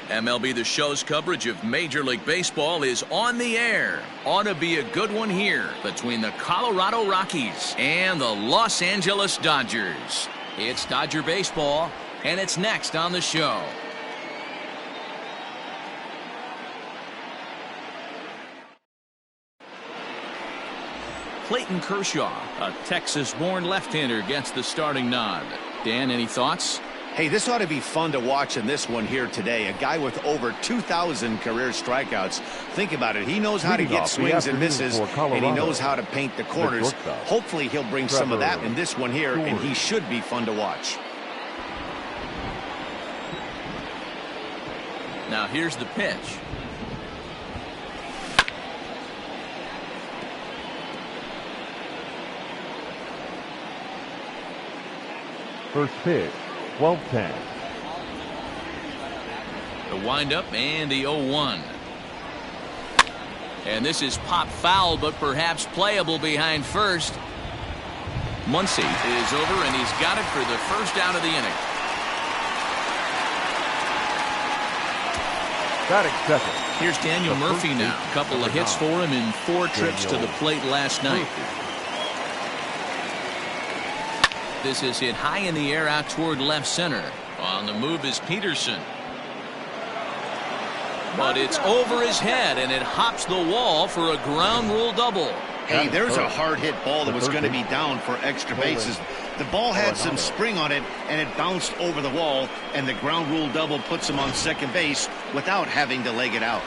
MLB The Show's coverage of Major League Baseball is on the air. Ought to be a good one here between the Colorado Rockies and the Los Angeles Dodgers. It's Dodger baseball, and it's next on the show. Clayton Kershaw, a Texas-born left-hander, gets the starting nod. Dan, any thoughts? Hey, this ought to be fun to watch in this one here today. A guy with over 2,000 career strikeouts. Think about it. He knows how to get swings and misses, and he knows how to paint the corners. Hopefully, he'll bring some of that in this one here, and he should be fun to watch. Now, here's the pitch. First pitch. 12-10. The windup and the 0-1. And this is pop foul, but perhaps playable behind first. Muncy is over, and he's got it for the first out of the inning. Batting second. Here's Daniel Murphy now. A couple of hits for him in 4 trips to the plate last night. This is hit high in the air out toward left center. On the move is Peterson. But it's over his head, and it hops the wall for a ground rule double. Hey, there's a hard hit ball that was going to be down for extra bases. The ball had some spring on it, and it bounced over the wall, and the ground rule double puts him on second base without having to leg it out.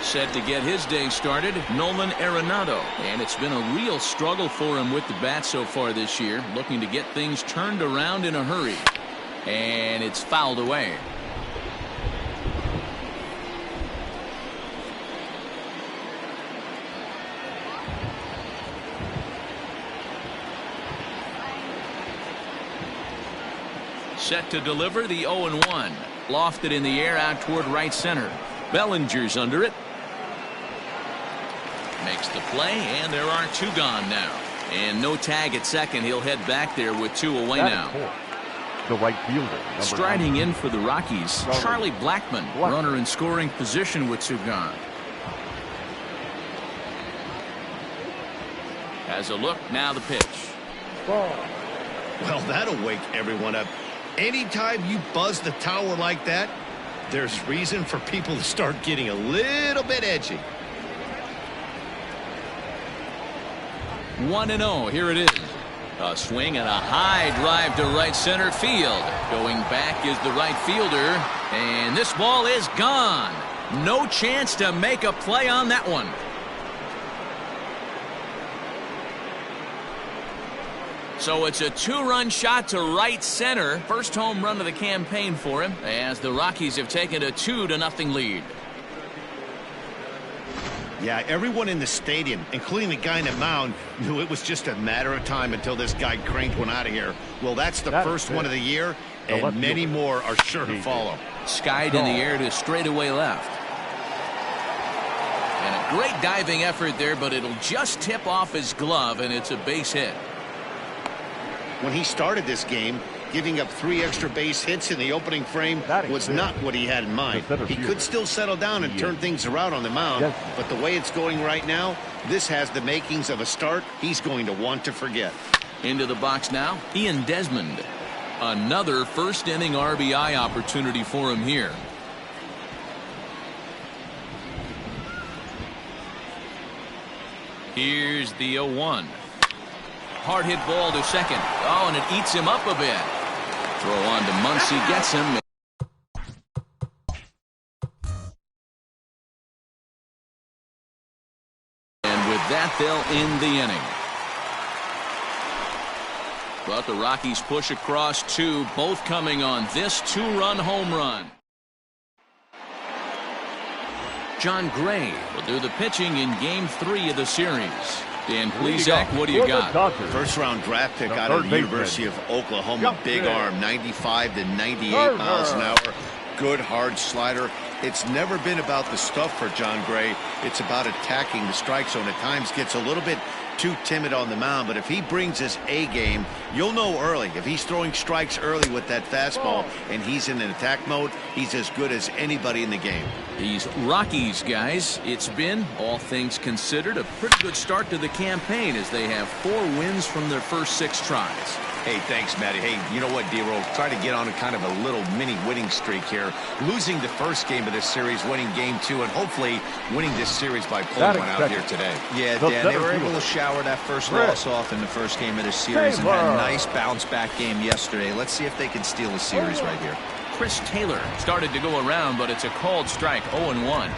Set to get his day started, Nolan Arenado. And it's been a real struggle for him with the bat so far this year, looking to get things turned around in a hurry. And it's fouled away. Set to deliver the 0-1. Lofted in the air out toward right center. Bellinger's under it. Makes the play, and there are 2 gone now. And no tag at second. He'll head back there with 2 away now. The right fielder. Striding in for the Rockies, Charlie Blackmon, runner in scoring position with 2 gone. Has a look, now the pitch. Well, that'll wake everyone up. Anytime you buzz the tower like that, there's reason for people to start getting a little bit edgy. 1-0, here it is. A swing and a high drive to right center field. Going back is the right fielder, and this ball is gone. No chance to make a play on that one. So it's a 2-run shot to right center. First home run of the campaign for him, as the Rockies have taken a 2-0 lead. Yeah, everyone in the stadium, including the guy in the mound, knew it was just a matter of time until this guy cranked one out of here. Well, that's the first one of the year, and many more are sure to follow. Skied in the air to straightaway left. And a great diving effort there, but it'll just tip off his glove, and it's a base hit. When he started this game, giving up 3 extra base hits in the opening frame was not what he had in mind. He could still settle down and turn things around on the mound, but the way it's going right now, this has the makings of a start he's going to want to forget. Into the box now, Ian Desmond. Another first-inning RBI opportunity for him here. Here's the 0-1. Hard hit ball to second. Oh, and it eats him up a bit. Throw on to Muncy, gets him. And with that, they'll end the inning. But the Rockies push across 2, both coming on this 2-run home run. John Gray will do the pitching in Game 3 of the series. Dan Plesac, what do you got? First-round draft pick out of the University of Oklahoma. Big arm, 95 to 98 miles an hour. Good hard slider. It's never been about the stuff for John Gray. It's about attacking the strike zone. At times gets a little bit too timid on the mound, but if he brings his A game, you'll know early. If he's throwing strikes early with that fastball and he's in an attack mode, he's as good as anybody in the game. These Rockies guys, it's been, all things considered, a pretty good start to the campaign as they have 4 wins from their first 6 tries. Hey, thanks, Matty. Hey, you know what, D-Roll? Try to get on a kind of a little mini winning streak here. Losing the first game of this series, winning game 2, and hopefully winning this series by pulling one out here today. Yeah, Dan, they were able to shower that first loss off in the first game of this series and had a nice bounce-back game yesterday. Let's see if they can steal the series right here. Chris Taylor started to go around, but it's a called strike, 0-1.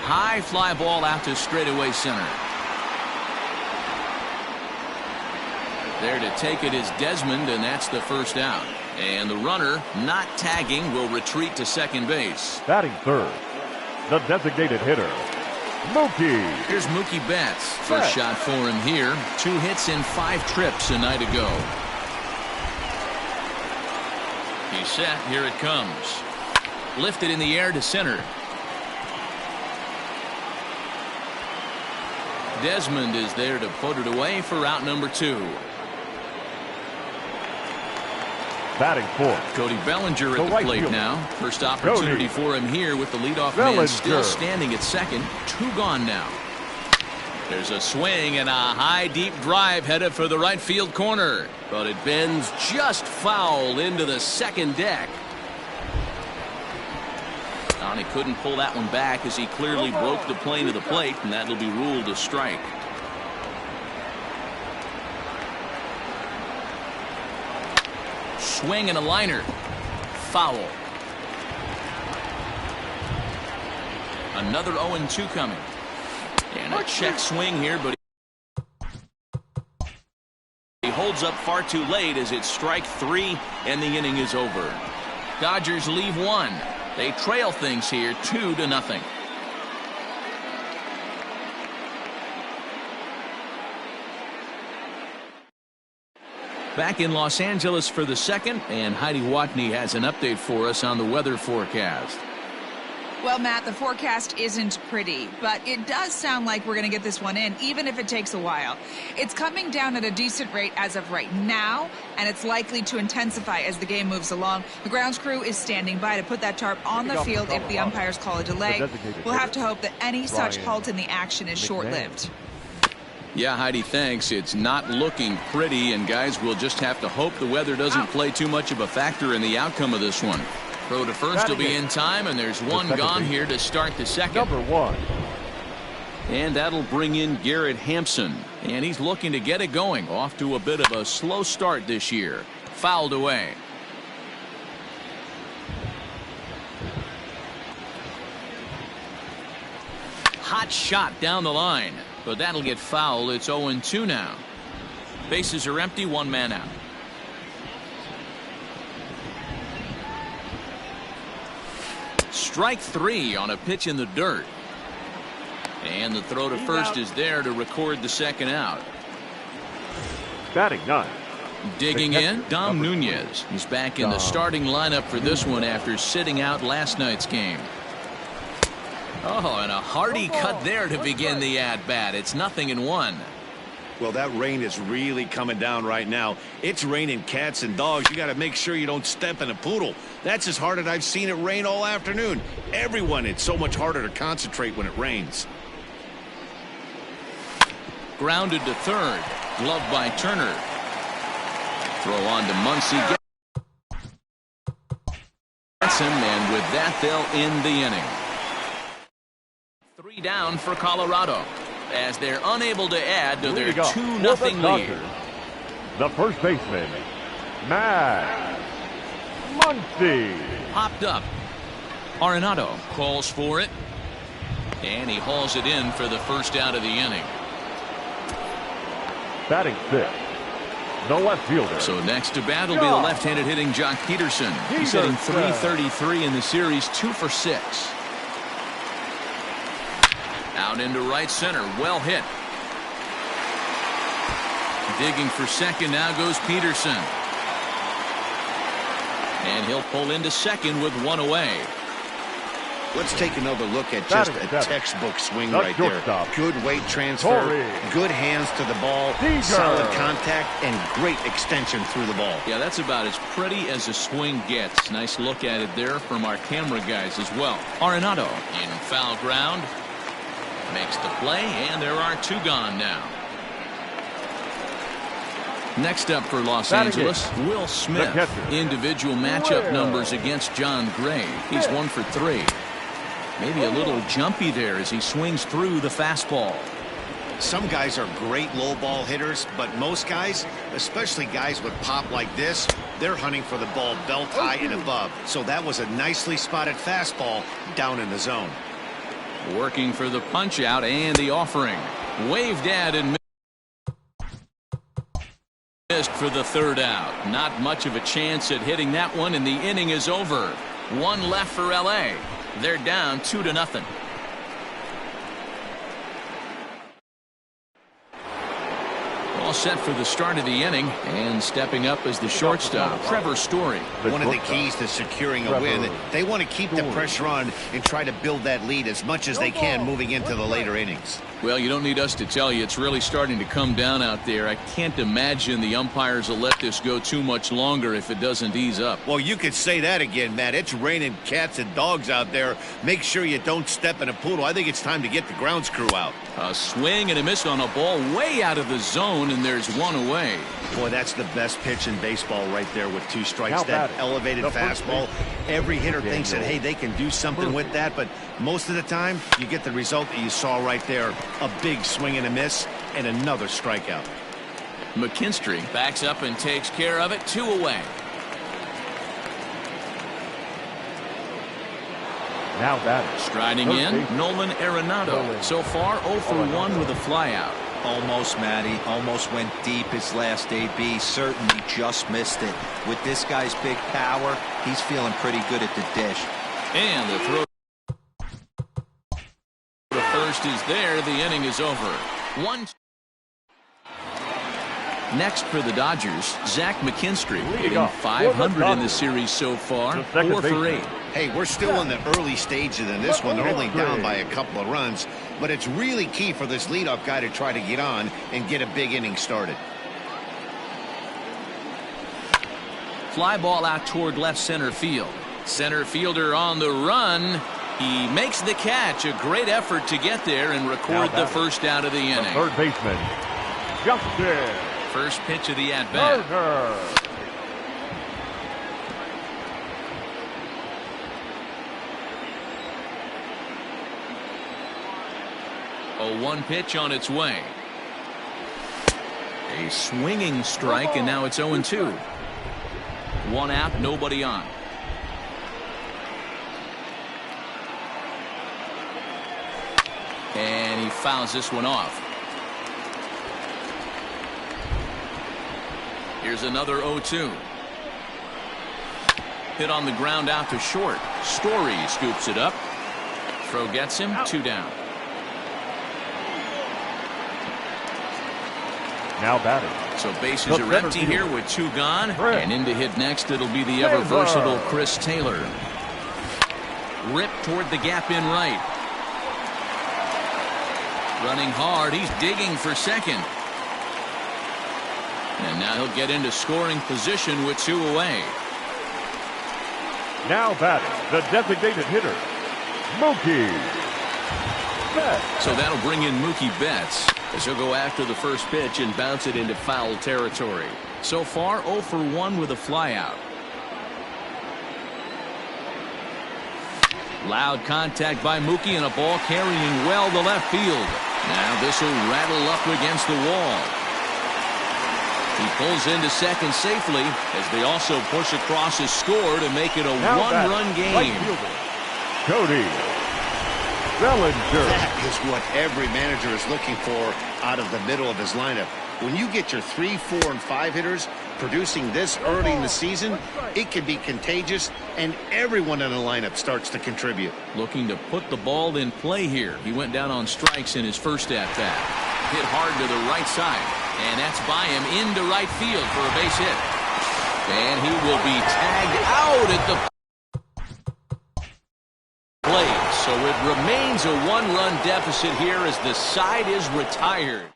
High fly ball out to straightaway center. There to take it is Desmond, and that's the first out. And the runner, not tagging, will retreat to second base. Batting third, the designated hitter, Mookie. Here's Mookie Betts. First shot for him here. 2 hits in 5 trips a night ago. He's set. Here it comes. Lifted in the air to center. Desmond is there to put it away for out number 2. Batting fourth, Cody Bellinger at the plate now. First opportunity for him here with the leadoff man still standing at second. 2 gone now. There's a swing and a high deep drive headed for the right field corner, but it bends just foul into the second deck. He couldn't pull that one back as he clearly broke the plane of the plate, and that'll be ruled a strike. Swing and a liner. Foul. Another 0-2 coming. And a check swing here, but he holds up far too late as it's strike 3 and the inning is over. Dodgers leave 1. They trail things here 2-0. Back in Los Angeles for the second, and Heidi Watney has an update for us on the weather forecast. Well, Matt, the forecast isn't pretty, but it does sound like we're going to get this one in, even if it takes a while. It's coming down at a decent rate as of right now, and it's likely to intensify as the game moves along. The grounds crew is standing by to put that tarp on the field if the umpires call a delay. We'll have to hope that any such halt in the action is short-lived. Yeah, Heidi, thanks. It's not looking pretty, and guys, we'll just have to hope the weather doesn't play too much of a factor in the outcome of this one. Throw to first will be in time, and there's 1 gone here to start the second. Number 1. And that'll bring in Garrett Hampson, and he's looking to get it going. Off to a bit of a slow start this year. Fouled away. Hot shot down the line, but that'll get foul. It's 0-2 now. Bases are empty, 1 man out. Strike 3 on a pitch in the dirt. And the throw to first is there to record the second out. Batting 9. Digging in, Dom Nunez. He's back in the starting lineup for this one after sitting out last night's game. Oh, and a hearty cut there to begin the at-bat. It's 0-1. Well, that rain is really coming down right now. It's raining cats and dogs. You got to make sure you don't step in a poodle. That's as hard as I've seen it rain all afternoon. Everyone, it's so much harder to concentrate when it rains. Grounded to third. Gloved by Turner. Throw on to Muncy. Gets him, and with that, they'll end the inning. 3 down for Colorado, as they're unable to add to their 2-0 lead. The first baseman, Matt Muncy. Popped up. Arenado calls for it, and he hauls it in for the first out of the inning. Batting 5th, the left fielder. So next to bat will be the left-handed hitting Jock Peterson. He's hitting .333 in the series, 2 for 6. Out into right center, well hit. Digging for second now goes Peterson. And he'll pull into second with one away. Let's take another look at just a textbook swing right there. Good weight transfer, good hands to the ball, solid contact, and great extension through the ball. Yeah, that's about as pretty as a swing gets. Nice look at it there from our camera guys as well. Arenado in foul ground. Makes the play, and there are two gone now. Next up for Los Angeles, Will Smith. Individual matchup numbers against John Gray. He's 1 for 3. Maybe a little jumpy there as he swings through the fastball. Some guys are great low ball hitters, but most guys, especially guys with pop like this, they're hunting for the ball belt high and above. So that was a nicely spotted fastball down in the zone. Working for the punch out and the offering. Waved at and missed for the third out. Not much of a chance at hitting that one, and the inning is over. One left for LA. They're down 2-0. All set for the start of the inning, and stepping up as the shortstop, Trevor Story. One of the keys to securing a win, they want to keep the pressure on and try to build that lead as much as they can moving into the later innings. Well, you don't need us to tell you, it's really starting to come down out there. I can't imagine the umpires will let this go too much longer if it doesn't ease up. Well, you could say that again, Matt. It's raining cats and dogs out there. Make sure you don't step in a poodle. I think it's time to get the grounds crew out. A swing and a miss on a ball way out of the zone, and there's one away. Boy, that's the best pitch in baseball right there with 2 strikes. That elevated fastball. Every hitter thinks that, hey, they can do something with that, but most of the time, you get the result that you saw right there. A big swing and a miss, and another strikeout. McKinstry backs up and takes care of it. 2 away. Now batting. Striding in, Nolan Arenado. So far, 0 for 1 with a flyout. Almost, Matty. Almost went deep his last AB. Certainly just missed it. With this guy's big power, he's feeling pretty good at the dish. And the throw. The first is there. The inning is over. 1. Next for the Dodgers, Zach McKinstry, hitting 500 in the series so far, 4 for 8. Hey, we're still in the early stages in this one. They're only down by a couple of runs, but it's really key for this leadoff guy to try to get on and get a big inning started. Fly ball out toward left center field. Center fielder on the run. He makes the catch. A great effort to get there and record the first out of the inning. The third baseman, Justin. First pitch of the at-bat. 0-1 pitch on its way. A swinging strike, and now it's 0-2. 1 out, nobody on. And he fouls this one off. Here's another 0-2. Hit on the ground out to short. Story scoops it up. Throw gets him. 2 down. Now batting. So bases are empty here with 2 gone. And in to hit next, it'll be the ever versatile Chris Taylor. Ripped toward the gap in right. Running hard. He's digging for second. And now he'll get into scoring position with 2 away. Now batting, the designated hitter, Mookie Betts. So that'll bring in Mookie Betts as he'll go after the first pitch and bounce it into foul territory. So far, 0 for 1 with a flyout. Loud contact by Mookie and a ball carrying well to left field. Now this will rattle up against the wall. He pulls into second safely as they also push across his score to make it a 1-run game. Right, Cody Bellinger. That is what every manager is looking for out of the middle of his lineup. When you get your 3, 4, and 5 hitters producing this early in the season, it can be contagious, and everyone in the lineup starts to contribute. Looking to put the ball in play here. He went down on strikes in his first at-bat. Hit hard to the right side, and that's by him into right field for a base hit. And he will be tagged out remains a one-run deficit here as the side is retired.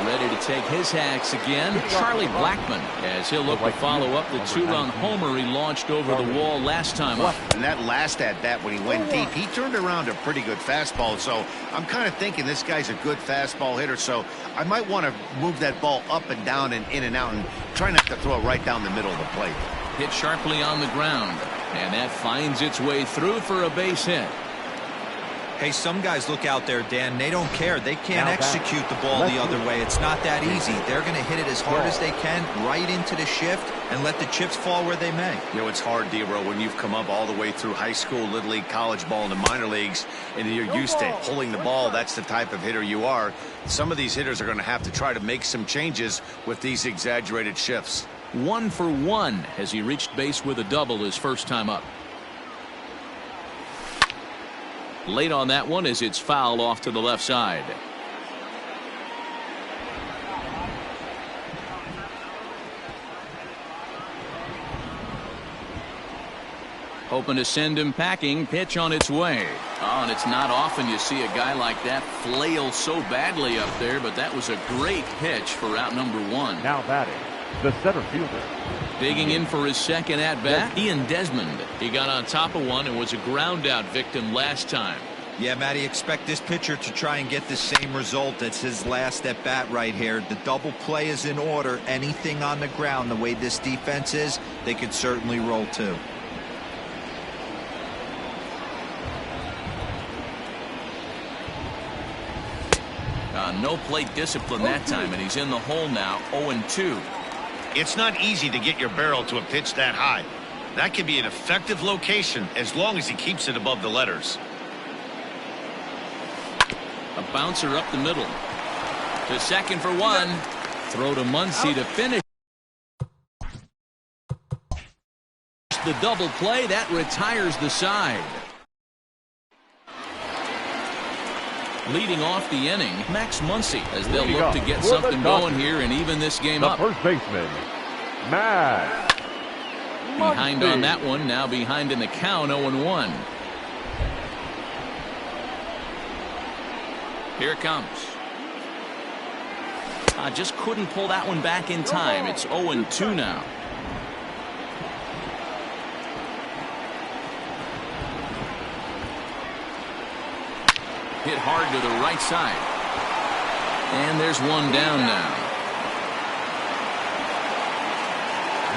Ready to take his hacks again, Charlie Blackmon, as he'll look to follow up the two-run homer he launched over the wall last time up. And that last at-bat when he went deep, he turned around a pretty good fastball. So I'm kind of thinking this guy's a good fastball hitter. So I might want to move that ball up and down and in and out and try not to throw it right down the middle of the plate. Hit sharply on the ground, and that finds its way through for a base hit. Hey, some guys look out there, Dan. They don't care. They can't execute the ball the other way. It's not that easy. They're going to hit it as hard as they can right into the shift and let the chips fall where they may. You know, it's hard, D-Row, when you've come up all the way through high school, little league, college ball, and the minor leagues, and you're used to pulling the ball. That's the type of hitter you are. Some of these hitters are going to have to try to make some changes with these exaggerated shifts. 1 for 1 as he reached base with a double his first time up. Late on that one as it's fouled off to the left side. Hoping to send him packing. Pitch on its way. Oh, and it's not often you see a guy like that flail so badly up there, but that was a great pitch for out number 1. Now batting, the center fielder. Digging in for his second at-bat, Ian Desmond. He got on top of one and was a ground-out victim last time. Yeah, Matty, expect this pitcher to try and get the same result. That's his last at-bat right here. The double play is in order. Anything on the ground, the way this defense is, they could certainly roll too. No plate discipline that time, and he's in the hole now, 0-2. It's not easy to get your barrel to a pitch that high. That can be an effective location as long as he keeps it above the letters. A bouncer up the middle. To second for 1. Throw to Muncy to finish. The double play, that retires the side. Leading off the inning, Max Muncy, as they'll look to get something going here and even this game up. The first baseman, Max. Behind on that one, now behind in the count, 0-1. Here it comes. Just couldn't pull that one back in time. It's 0-2 now. Hit hard to the right side. And there's one down now.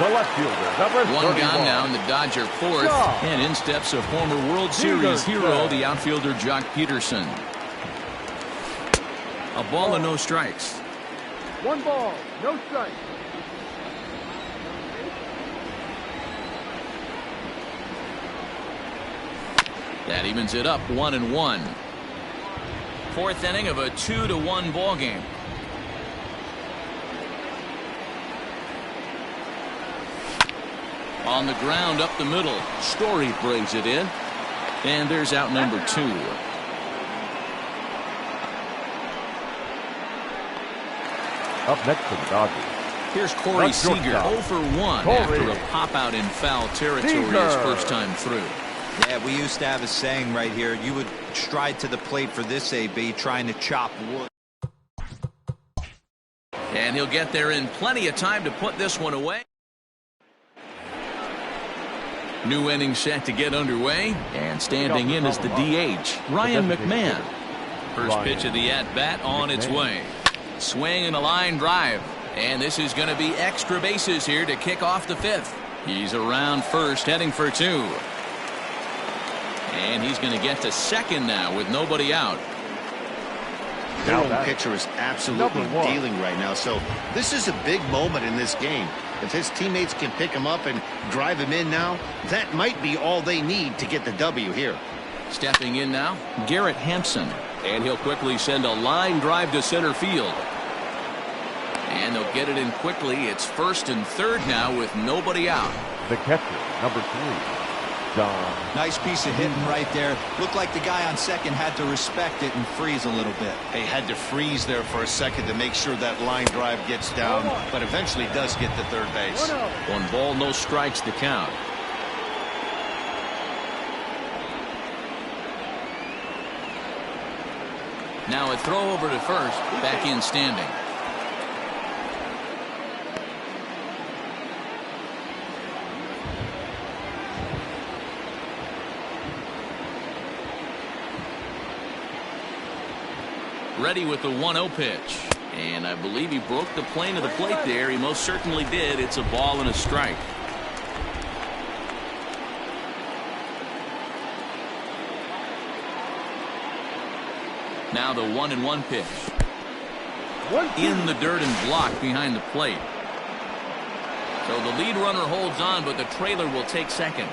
The left fielder, one gone now in the Dodger fourth. And in steps a former World Series hero, the outfielder Jock Peterson. A ball and no strikes. 1 ball, no strikes. That evens it up, 1-1. Fourth inning of a 2-1 ball game. On the ground up the middle. Story brings it in. And there's out number 2. Up next for the Dodgers. Here's Corey Seager, 0 for 1 after a pop-out in foul territory his first time through. Yeah, we used to have a saying right here. You would stride to the plate for this AB, trying to chop wood. And he'll get there in plenty of time to put this one away. New inning set to get underway. And standing in is the DH, Ryan McMahon. First pitch of the at-bat on its way. Swing and a line drive. And this is going to be extra bases here to kick off the 5th. He's around first, heading for 2. And he's going to get to second now with nobody out. Their own pitcher is absolutely dealing right now. So this is a big moment in this game. If his teammates can pick him up and drive him in now, that might be all they need to get the W here. Stepping in now, Garrett Hampson. And he'll quickly send a line drive to center field. And they'll get it in quickly. It's first and third now with nobody out. The catcher, number 3. John. Nice piece of hitting right there. Looked like the guy on second had to respect it and freeze a little bit. They had to freeze there for a second to make sure that line drive gets down, but eventually does get to third base. 1 ball, no strikes to count. Now a throw over to first, back in standing. Ready with the 1-0 pitch. And I believe he broke the plane of the plate there. He most certainly did. It's a ball and a strike. Now the 1-1 pitch. In the dirt and blocked behind the plate. So the lead runner holds on, but the trailer will take second.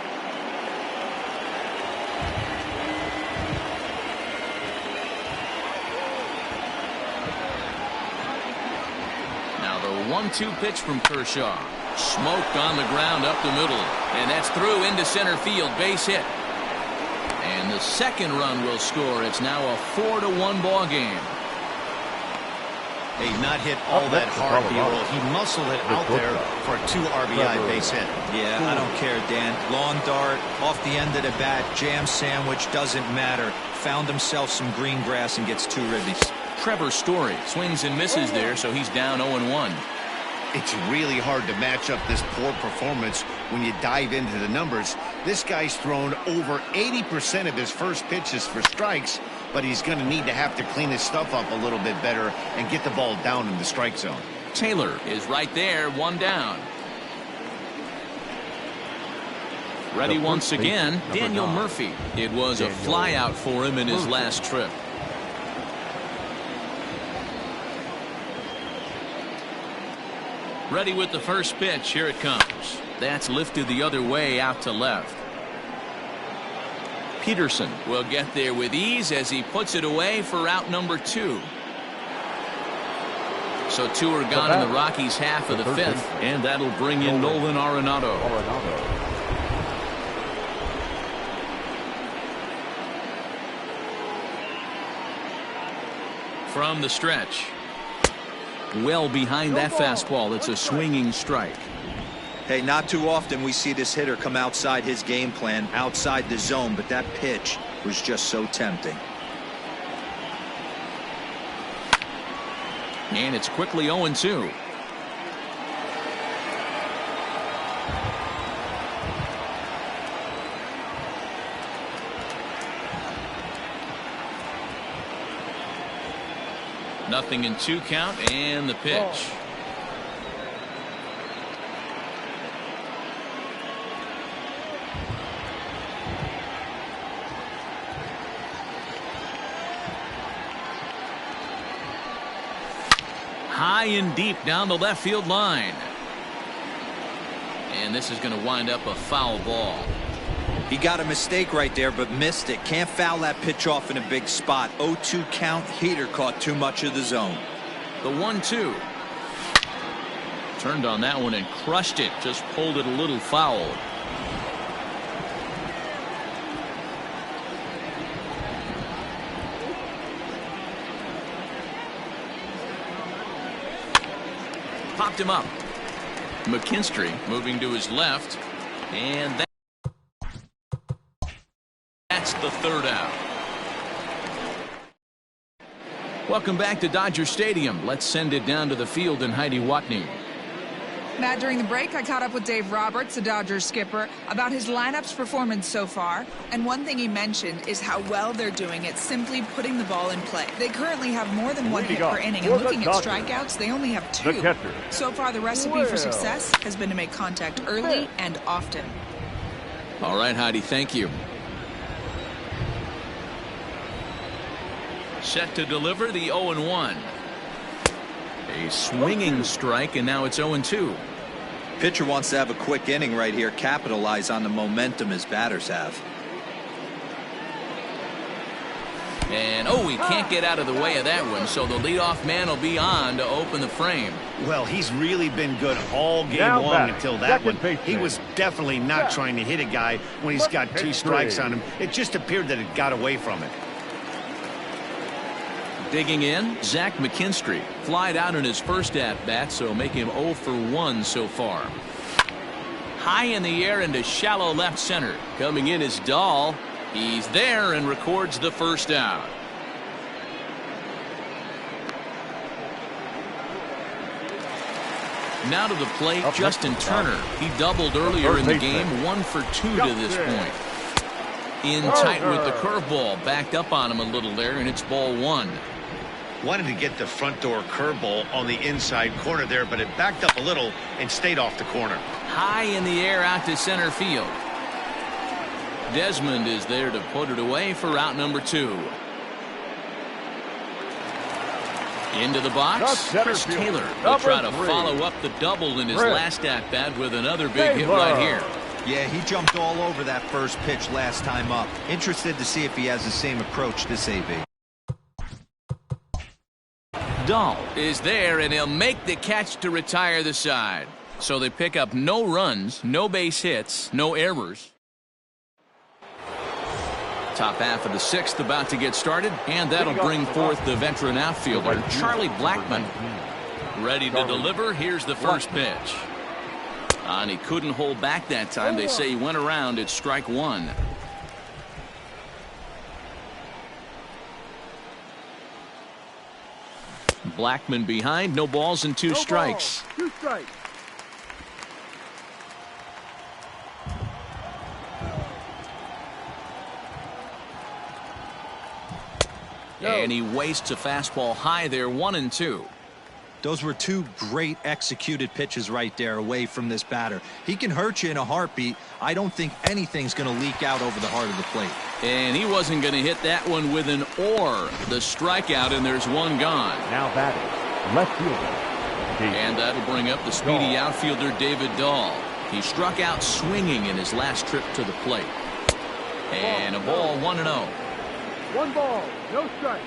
Now the 1-2 pitch from Kershaw. Smoked on the ground up the middle. And that's through into center field. Base hit. And the second run will score. It's now a 4-1 ball game. Hey, not hit all that hard, B-roll. He muscled it out there for a 2 RBI base hit. Yeah, I don't care, Dan. Lawn dart, off the end of the bat, jam sandwich, doesn't matter. Found himself some green grass and gets 2 ribbies. Trevor Story swings and misses there, so he's down 0-1. It's really hard to match up this poor performance when you dive into the numbers. This guy's thrown over 80% of his first pitches for strikes, but he's going to need to have to clean his stuff up a little bit better and get the ball down in the strike zone. Taylor is right there, 1 down. Ready once again, Daniel Murphy. It was a fly out for him in his last trip. Ready with the first pitch. Here it comes. That's lifted the other way out to left. Peterson will get there with ease as he puts it away for out number 2. So 2 are gone in the Rockies' half of the 5th, and that'll bring in Nolan Arenado. From the stretch. Well behind that fastball. It's a swinging strike. Hey, not too often we see this hitter come outside his game plan, outside the zone, but that pitch was just so tempting. And it's quickly 0-2. Nothing in 2 count, and the pitch. High and deep down the left field line. And this is going to wind up a foul ball. He got a mistake right there, but missed it. Can't foul that pitch off in a big spot. 0-2 count. Heater caught too much of the zone. The 1-2. Turned on that one and crushed it. Just pulled it a little foul. Popped him up. McKinstry moving to his left. And that's the 3rd out. Welcome back to Dodger Stadium. Let's send it down to the field and Heidi Watney. Matt, during the break, I caught up with Dave Roberts, the Dodgers skipper, about his lineup's performance so far. And one thing he mentioned is how well they're doing at simply putting the ball in play. They currently have more than 1 hit per inning, and looking at strikeouts, they only have 2. So far, the recipe for success has been to make contact early and often. All right, Heidi, thank you. Set to deliver the 0-1. A swinging strike, and now it's 0-2. Pitcher wants to have a quick inning right here, capitalize on the momentum his batters have. And he can't get out of the way of that one, so the leadoff man will be on to open the frame. Well, he's really been good all game long until that one. He was definitely not trying to hit a guy when he's got 2 strikes on him. It just appeared that it got away from it. Digging in, Zach McKinstry. Flied out in his first at-bat, so make him 0 for 1 so far. High in the air into shallow left center. Coming in is Dahl. He's there and records the 1st out. Now to the plate, Justin Turner. He doubled earlier in the game, 1 for 2 to this point. In tight with the curveball, backed up on him a little there, and it's ball 1. Wanted to get the front door curveball on the inside corner there, but it backed up a little and stayed off the corner. High in the air out to center field. Desmond is there to put it away for out number 2. Into the box, Chris Taylor will try to follow up the double in his last at-bat with another big hit right here. Yeah, he jumped all over that first pitch last time up. Interested to see if he has the same approach this AB. Dahl is there, and he'll make the catch to retire the side. So they pick up no runs, no base hits, no errors. Top half of the 6th about to get started, and that'll bring forth the veteran outfielder, Charlie Blackmon. Ready to deliver. Here's the first pitch. And he couldn't hold back that time. They say he went around at strike 1. Blackmon behind, no balls and 2 strikes. 2 strikes. And he wastes a fastball high there, 1-2. Those were 2 great executed pitches right there away from this batter. He can hurt you in a heartbeat. I don't think anything's going to leak out over the heart of the plate. And he wasn't going to hit that one with an or. The strikeout, and there's 1 gone. Now batting, left fielder. And that'll bring up the speedy outfielder, David Dahl. He struck out swinging in his last trip to the plate. And a ball, 1-0. 1 ball, no strike.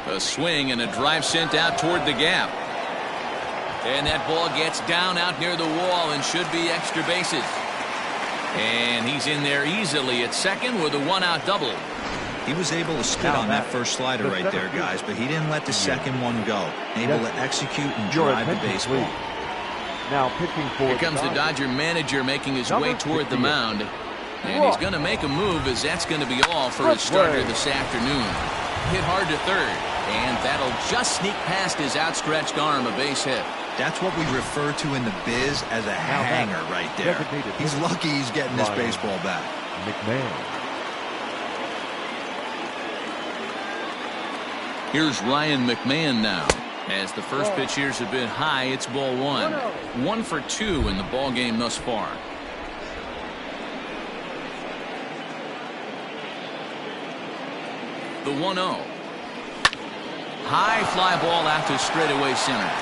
A swing and a drive sent out toward the gap. And that ball gets down out near the wall and should be extra bases. And he's in there easily at second with a 1-out double. He was able to spit on that first slider right there, guys, but he didn't let the second one go. Able to execute and drive the baseball. Now pitching for Here comes the Dodger manager making his way toward the mound. And he's going to make a move, as that's going to be all for his starter this afternoon. Hit hard to third, and that'll just sneak past his outstretched arm, a base hit. That's what we refer to in the biz as a hanger right there. He's lucky he's getting this baseball back. McMahon. Here's Ryan McMahon now. As the first pitch here's a bit high, it's ball 1. 1 for 2 in the ball game thus far. The 1-0. High fly ball out to straightaway center.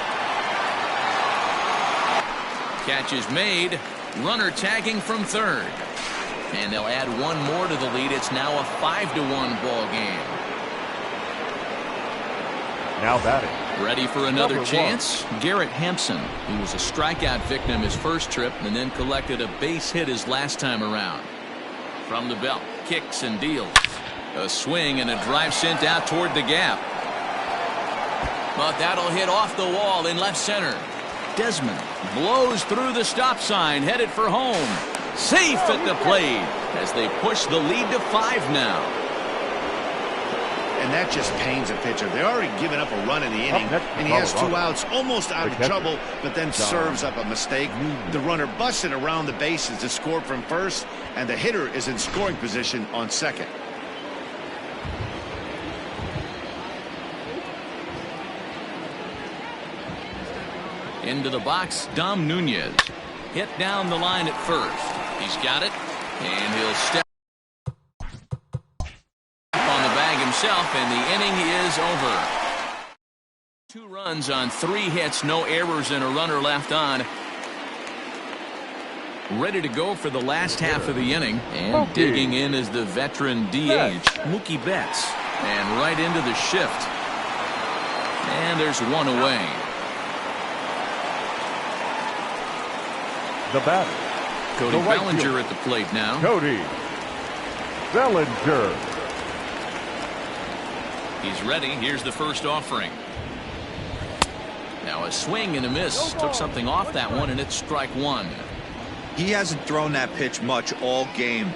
Catch is made. Runner tagging from third. And they'll add 1 more to the lead. It's now a 5-1 ball game. Now batting. Ready for another chance? Garrett Hampson, who was a strikeout victim his first trip and then collected a base hit his last time around. From the belt, kicks and deals. A swing and a drive sent out toward the gap. But that'll hit off the wall in left center. Desmond blows through the stop sign, headed for home. Safe at the plate as they push the lead to 5 now. And that just pains a pitcher. They're already given up a run in the inning, and he has 2 outs, almost out of trouble, but then serves up a mistake. The runner busted around the bases to score from first, and the hitter is in scoring position on second. Into the box, Dom Nunez. Hit down the line at first. He's got it, and he'll step on the bag himself, and the inning is over. 2 runs on 3 hits, no errors, and a runner left on. Ready to go for the last half of the inning, and digging in is the veteran DH, Mookie Betts. And right into the shift. And there's 1 away. The batter, Cody Bellinger at the plate now. Cody Bellinger. He's ready. Here's the first offering. Now a swing and a miss. Took something off that one, and it's strike 1. He hasn't thrown that pitch much all game.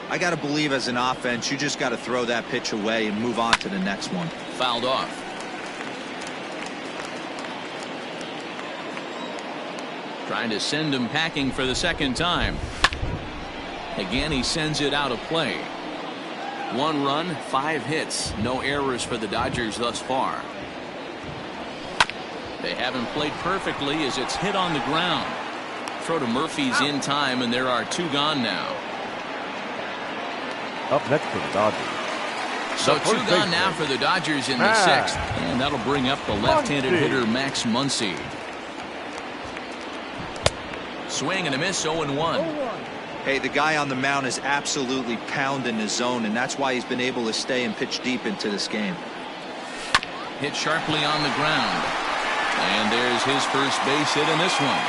I got to believe as an offense, you just got to throw that pitch away and move on to the next one. Fouled off. Trying to send him packing for the second time. Again, he sends it out of play. 1 run, 5 hits. No errors for the Dodgers thus far. They haven't played perfectly as it's hit on the ground. Throw to Murphy's in time, and there are 2 gone now. Up next for the Dodgers. So 2 gone now for the Dodgers in the 6th. And that'll bring up the left-handed hitter Max Muncy. Swing and a miss, 0-1. Hey, the guy on the mound is absolutely pounding his zone, and that's why he's been able to stay and pitch deep into this game. Hit sharply on the ground. And there's his first base hit in this one.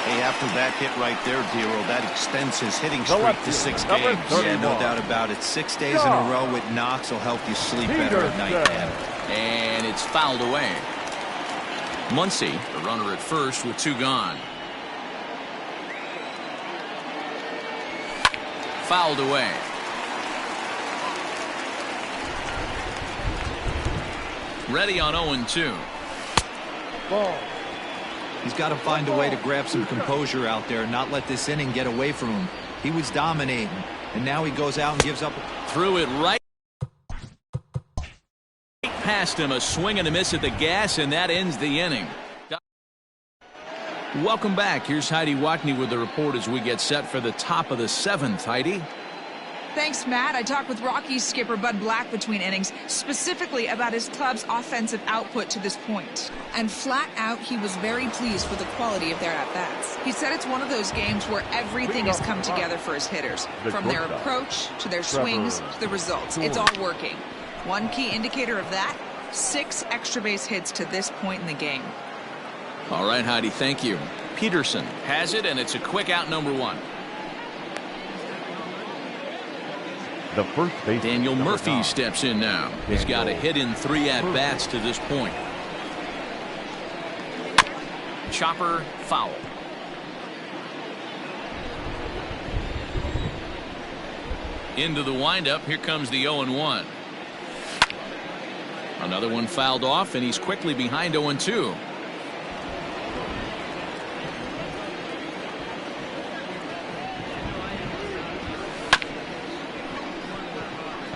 Hey, after that hit right there, Dero, that extends his hitting streak to 6 games. Yeah, no doubt about it. 6 days in a row with knocks will help you sleep better at night, man. And it's fouled away. Muncy, the runner at first with 2 gone. Fouled away. Ready on 0-2. Ball. He's got to find a way to grab some composure out there and not let this inning get away from him. He was dominating, and now he goes out and gives up. Threw it right past him. A swing and a miss at the gas, and that ends the inning. Welcome back. Here's Heidi Watney with the report as we get set for the top of the 7th. Heidi? Thanks, Matt. I talked with Rockies skipper Bud Black between innings, specifically about his club's offensive output to this point. And flat out, he was very pleased with the quality of their at-bats. He said it's one of those games where everything has come together for his hitters, from their approach to their swings to the results. It's all working. One key indicator of that, 6 extra base hits to this point in the game. All right, Heidi, thank you. Peterson has it, and it's a quick out, number 1. The first base. Daniel Murphy steps in now. He's got a hit in 3 at-bats to this point. Chopper foul. Into the windup. Here comes the 0-1. Another one fouled off, and he's quickly behind 0-2.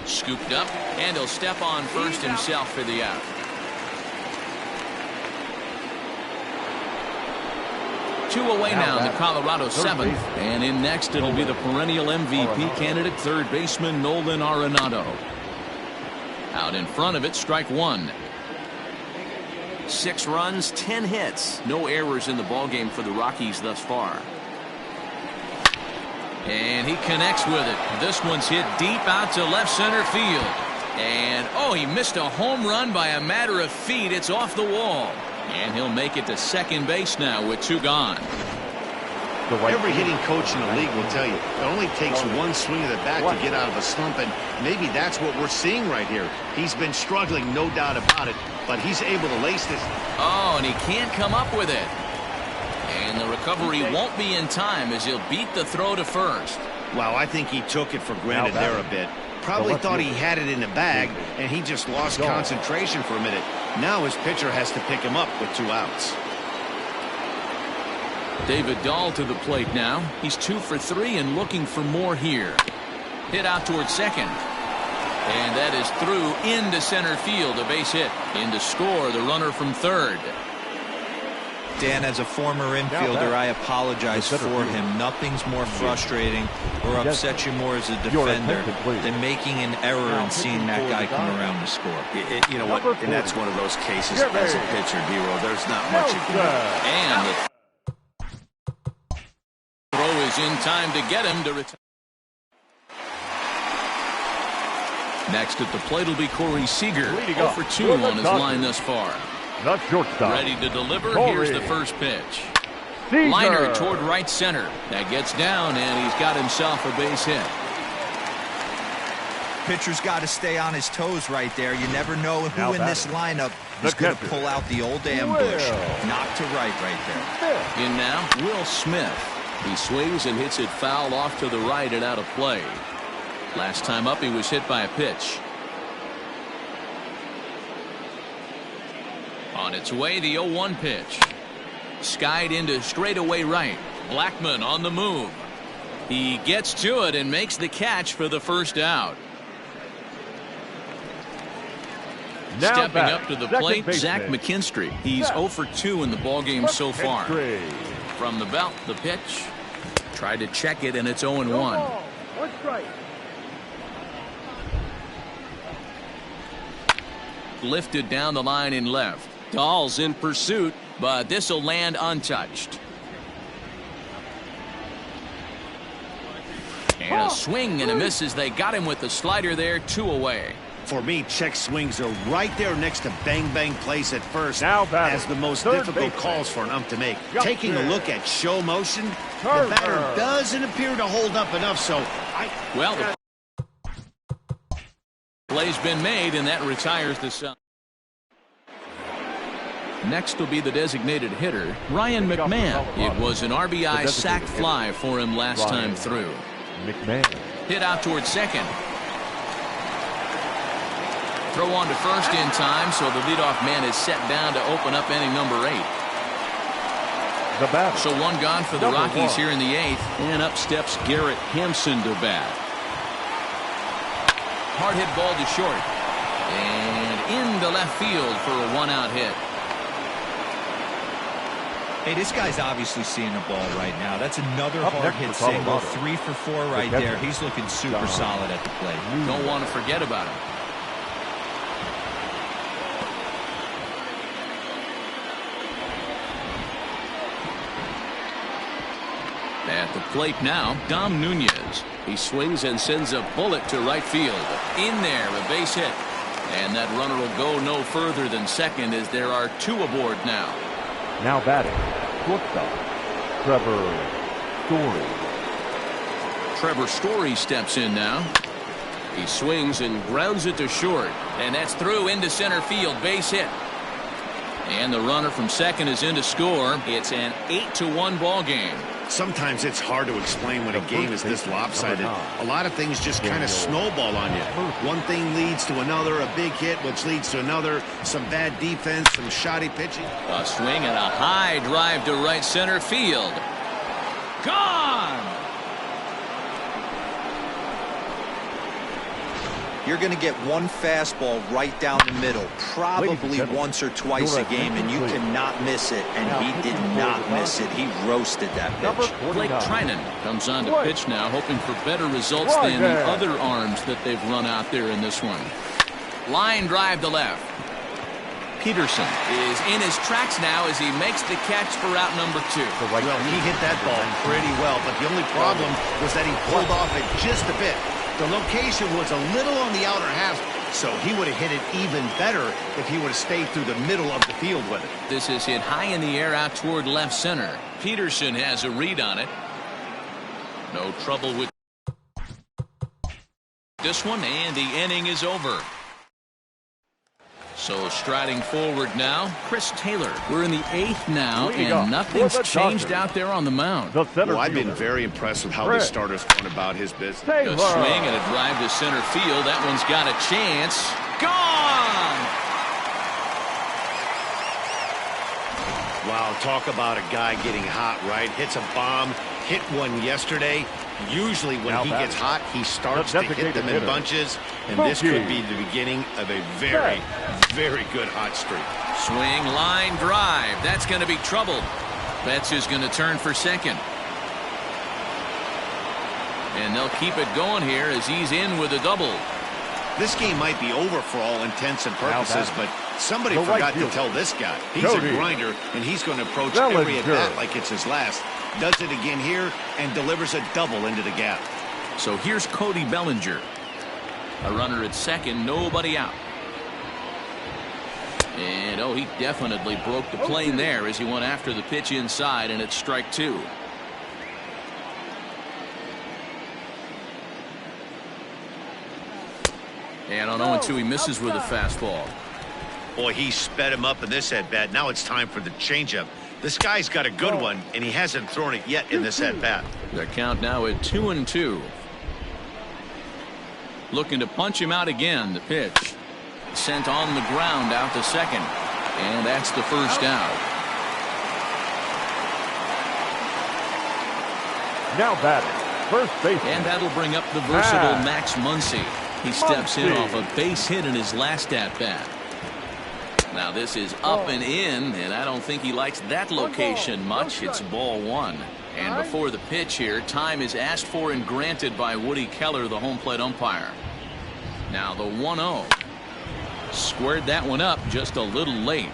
Scooped up, and he'll step on first himself for the out. 2 away now in the Colorado 7th. And in next, it'll be the perennial MVP candidate, third baseman Nolan Arenado. Out in front of it, strike 1. 6 runs, 10 hits. No errors in the ballgame for the Rockies thus far. And he connects with it. This one's hit deep out to left center field. And, oh, he missed a home run by a matter of feet. It's off the wall. And he'll make it to second base now with 2 gone. Every hitting coach in the league will tell you it only takes one swing of the bat to get out of a slump, and maybe that's what we're seeing right here. He's been struggling, no doubt about it, but he's able to lace this. Oh, and he can't come up with it. And the recovery won't be in time as he'll beat the throw to first. Wow, I think he took it for granted there a bit. Probably thought he had it in the bag, and he just lost concentration for a minute. Now his pitcher has to pick him up with 2 outs. David Dahl to the plate now. He's 2 for 3 and looking for more here. Hit out towards second. And that is through into center field. A base hit. In to score the runner from third. Dan, as a former infielder, I apologize for him. Nothing's more frustrating or upsets you more as a defender than making an error and seeing that guy come around to score. You know what? And that's one of those cases as a pitcher, Dero. There's not much you can do. And the throw is in time to get him to retire. Next at the plate will be Corey Seager. 0 for 2 on his line thus far. The shortstop. Ready to deliver. Here's the first pitch. Liner toward right center. That gets down, and he's got himself a base hit. Pitcher's got to stay on his toes right there. You never know who in this lineup is going to pull out the old ambush. Knocked to right there. In now, Will Smith. He swings and hits it foul off to the right and out of play. Last time up, he was hit by a pitch. On its way, the 0-1 pitch. Skied into straightaway right. Blackmon on the move. He gets to it and makes the catch for the first out. Now stepping back, up to the second plate, baseman. Zach McKinstry. He's 0 for 2 in the ballgame so far. From the belt, the pitch. Tried to check it, and it's 0-1. One strike. Lifted down the line in left. Dahl's in pursuit, but this will land untouched. And a swing and a miss as they got him with the slider there, 2 away. For me, check swings are right there next to bang plays at first Now batting, as the most third difficult baseman. calls for an ump to make. Yup, Taking a yeah. look at show motion, Turner. the batter doesn't appear to hold up enough, so Well, the play's been made, and that retires the side. Next will be the designated hitter, Ryan McMahon. It was an RBI sac fly for him last time through. McMahon. Hit out towards second. Throw on to first in time, so the leadoff man is set down to open up inning number 8. The batter. So 1 gone for the Number Rockies 1. here in the 8th. And up steps Garrett Hampson to bat. Hard hit ball to short. And into left field for a 1-out hit. Hey, this guy's obviously seeing the ball right now. That's another Up hard next hit for single. Colorado. 3 for 4 right there. He's looking super solid at the plate. Don't want to forget about him. At the plate now, Dom Nunez. He swings and sends a bullet to right field. In there, a base hit. And that runner will go no further than second as there are 2 aboard now. Now batting, shortstop, Trevor Story. Trevor Story steps in now. He swings and grounds it to short. And that's through into center field. Base hit. And the runner from second is in to score. It's an 8-1 ball game. sometimes it's hard to explain when a game is this lopsided. A lot of things just kind of snowball on you. One thing leads to another, a big hit, which leads to another, some bad defense, some shoddy pitching. A swing and a high drive to right center field. Gone! You're going to get one fastball right down the middle, probably once or twice a game, and you cannot miss it. And he did not miss it. He roasted that pitch. Blake Trinan comes on to pitch now, hoping for better results than the other arms that they've run out there in this one. Line drive to left. Peterson is in his tracks now as he makes the catch for out number 2. Well, he hit that ball pretty well, but the only problem was that he pulled off it just a bit. The location was a little on the outer half, so he would have hit it even better if he would have stayed through the middle of the field with it. This is hit high in the air out toward left center. Peterson has a read on it. No trouble with this one, and the inning is over. So striding forward now, Chris Taylor. We're in the 8th now, and nothing's changed out there on the mound. Well, I've been very impressed with how this starter's going about his business. A swing and a drive to center field. That one's got a chance. Gone! Wow, talk about a guy getting hot, right? Hits a bomb, hit one yesterday. Usually when he gets hot, he starts to hit them in bunches, and this could be the beginning of a very, very good hot streak. Swing, line, drive. That's going to be trouble. Betts is going to turn for second. And they'll keep it going here as he's in with a double. This game might be over for all intents and purposes, but somebody forgot to tell this guy. He's a grinder, and he's going to approach every at-bat like it's his last. Does it again here and delivers a double into the gap. So here's Cody Bellinger. A runner at second, nobody out. And, he definitely broke the plane there as he went after the pitch inside, and it's strike 2. And on 0-2, he misses with a fastball. Boy, he sped him up in this at-bat. Now it's time for the changeup. This guy's got a good one, and he hasn't thrown it yet in this at-bat. The count now at 2-2. Looking to punch him out again. The pitch. Sent on the ground out to second. And that's the first out. Now batting, first base. And that'll bring up the versatile Max Muncy. He steps in off a base hit in his last at-bat. Now this is up and in, and I don't think he likes that location much. It's ball one. And before the pitch here, time is asked for and granted by Woody Keller, the home plate umpire. Now the 1-0. Squared that one up just a little late.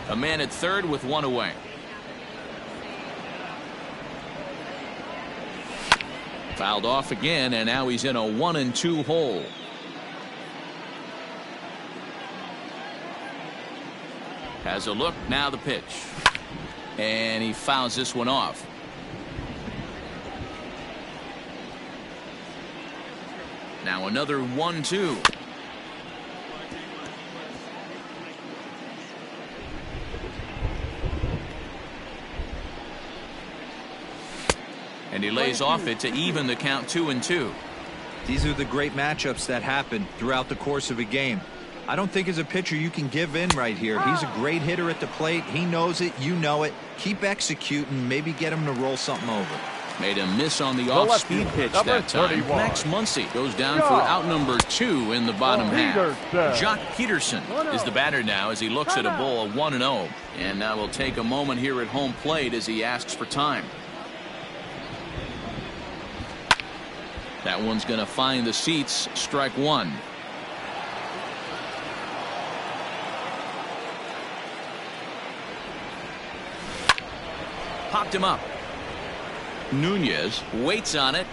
A man at third with one away. Fouled off again, and now he's in a 1-2 hole. Has a look, now the pitch. And he fouls this one off. Now another 1-2. And he lays off it to even the count 2-2. These are the great matchups that happen throughout the course of a game. I don't think as a pitcher you can give in right here. He's a great hitter at the plate. He knows it. You know it. Keep executing. Maybe get him to roll something over. Made a miss on the off-speed pitch that time. Max Muncy goes down for out number 2 in the bottom half. Jock Peterson is the batter now as he looks at a ball of 1-0. And now we'll take a moment here at home plate as he asks for time. That one's going to find the seats. Strike one. Popped him up. Nunez waits on it.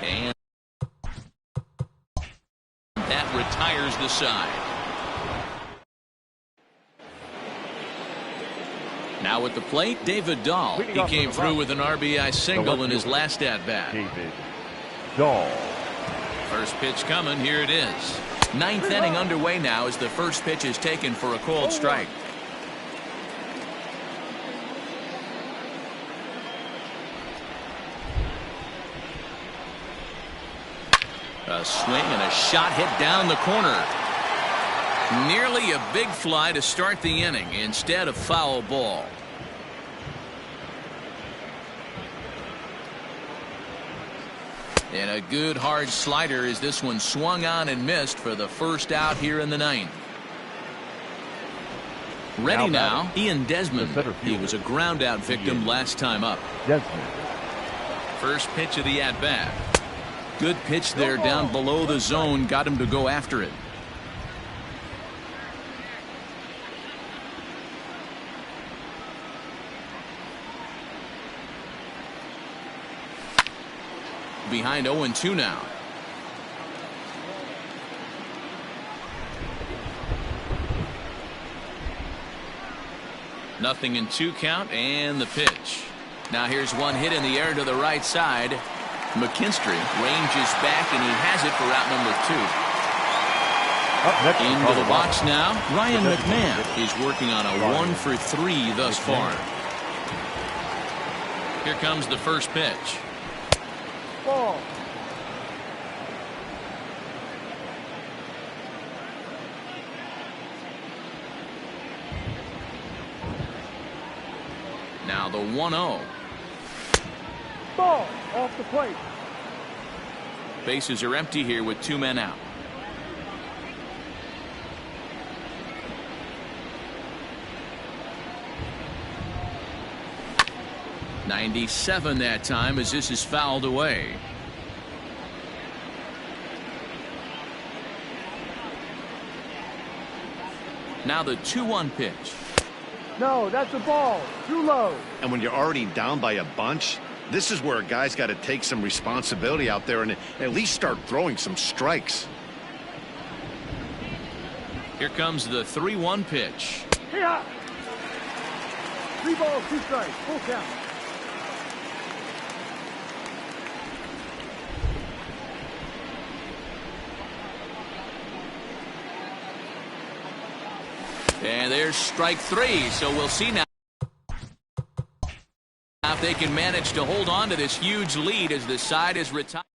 And that retires the side. Now at the plate, David Dahl. He came through with an RBI single in his last at-bat. David Dahl. First pitch coming. Here it is. Ninth inning underway now as the first pitch is taken for a called strike. A swing and a shot hit down the corner. Nearly a big fly to start the inning instead of foul ball. And a good hard slider as this one swung on and missed for the first out here in the ninth. Ready now, Ian Desmond. He was a ground out victim last time up. Desmond. First pitch of the at-bat. Good pitch there down below the zone. Got him to go after it. Behind 0-2 now. Nothing in 2 count and the pitch. Now here's one hit in the air to the right side. McKinstry ranges back and he has it for out number 2. Up next into the box now. Ryan McMahon is working on a 1 for 3 thus far. Here comes the first pitch. Ball. Now the 1-0. Ball off the plate. Bases are empty here with 2 men out. .97 that time as this is fouled away. Now the 2-1 pitch. No, that's a ball. Too low. And when you're already down by a bunch, this is where a guy's got to take some responsibility out there and at least start throwing some strikes. Here comes the 3-1 pitch. Yeah. 3 balls, 2 strikes. Full count. And there's strike 3, so we'll see now. they can manage to hold on to this huge lead as the side is retired.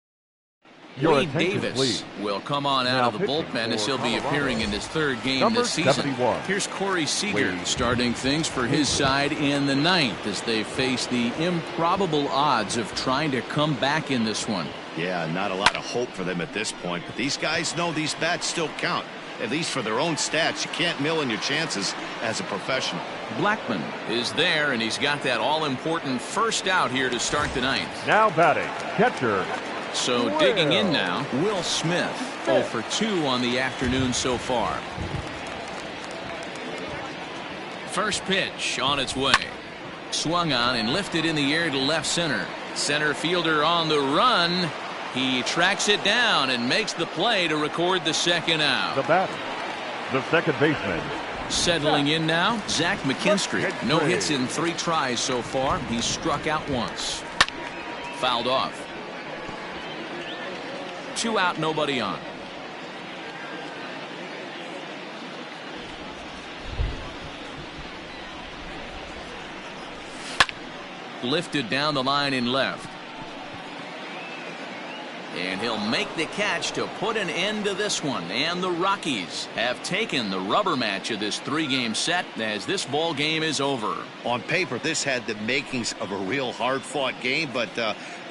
Wade Davis will come on out of the bullpen as he'll be appearing in his third game this season. 71. Here's Corey Seager starting things for his side in the ninth as they face the improbable odds of trying to come back in this one. Yeah, not a lot of hope for them at this point, but these guys know these bats still count. At least for their own stats, you can't mill in your chances as a professional. Blackman is there, and he's got that all-important first out here to start the ninth. Now batting, catcher. So digging in now, Will Smith, 0 for 2 on the afternoon so far. First pitch on its way. Swung on and lifted in the air to left center. Center fielder on the run. He tracks it down and makes the play to record the second out. The batter, the second baseman. Settling in now, Zach McKinstry. No hits in 3 tries so far. He's struck out once. Fouled off. 2 out, nobody on. Lifted down the line in left. And he'll make the catch to put an end to this one. And the Rockies have taken the rubber match of this 3-game set as this ball game is over. On paper, this had the makings of a real hard-fought game, but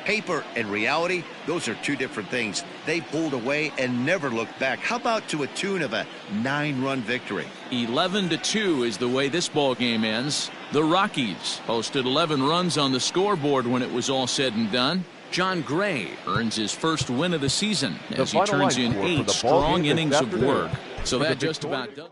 paper and reality, those are 2 different things. They pulled away and never looked back. How about to a tune of a 9-run victory? 11-2 is the way this ball game ends. The Rockies posted 11 runs on the scoreboard when it was all said and done. John Gray earns his first win of the season as he turns in 8 strong innings of work. So that just about does.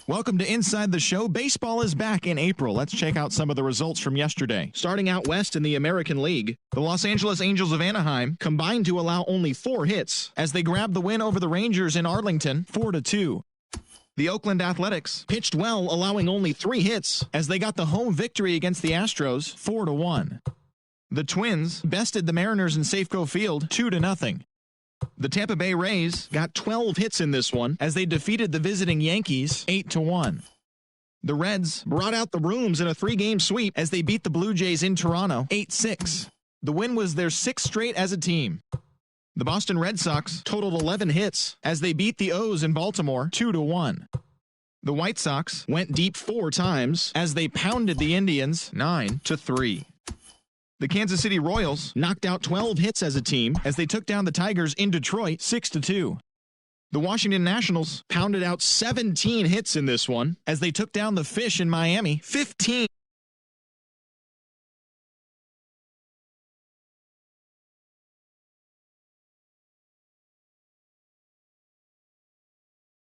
Welcome to Inside the Show. Baseball is back in April. Let's check out some of the results from yesterday. Starting out west in the American League, the Los Angeles Angels of Anaheim combined to allow only 4 hits as they grabbed the win over the Rangers in Arlington 4-2. The Oakland Athletics pitched well, allowing only 3 hits as they got the home victory against the Astros 4-1. The Twins bested the Mariners in Safeco Field 2-0. The Tampa Bay Rays got 12 hits in this one as they defeated the visiting Yankees 8-1. The Reds brought out the rooms in a 3-game sweep as they beat the Blue Jays in Toronto 8-6. The win was their 6th straight as a team. The Boston Red Sox totaled 11 hits as they beat the O's in Baltimore 2-1. The White Sox went deep 4 times as they pounded the Indians 9-3. The Kansas City Royals knocked out 12 hits as a team as they took down the Tigers in Detroit 6-2. The Washington Nationals pounded out 17 hits in this one as they took down the Fish in Miami 15.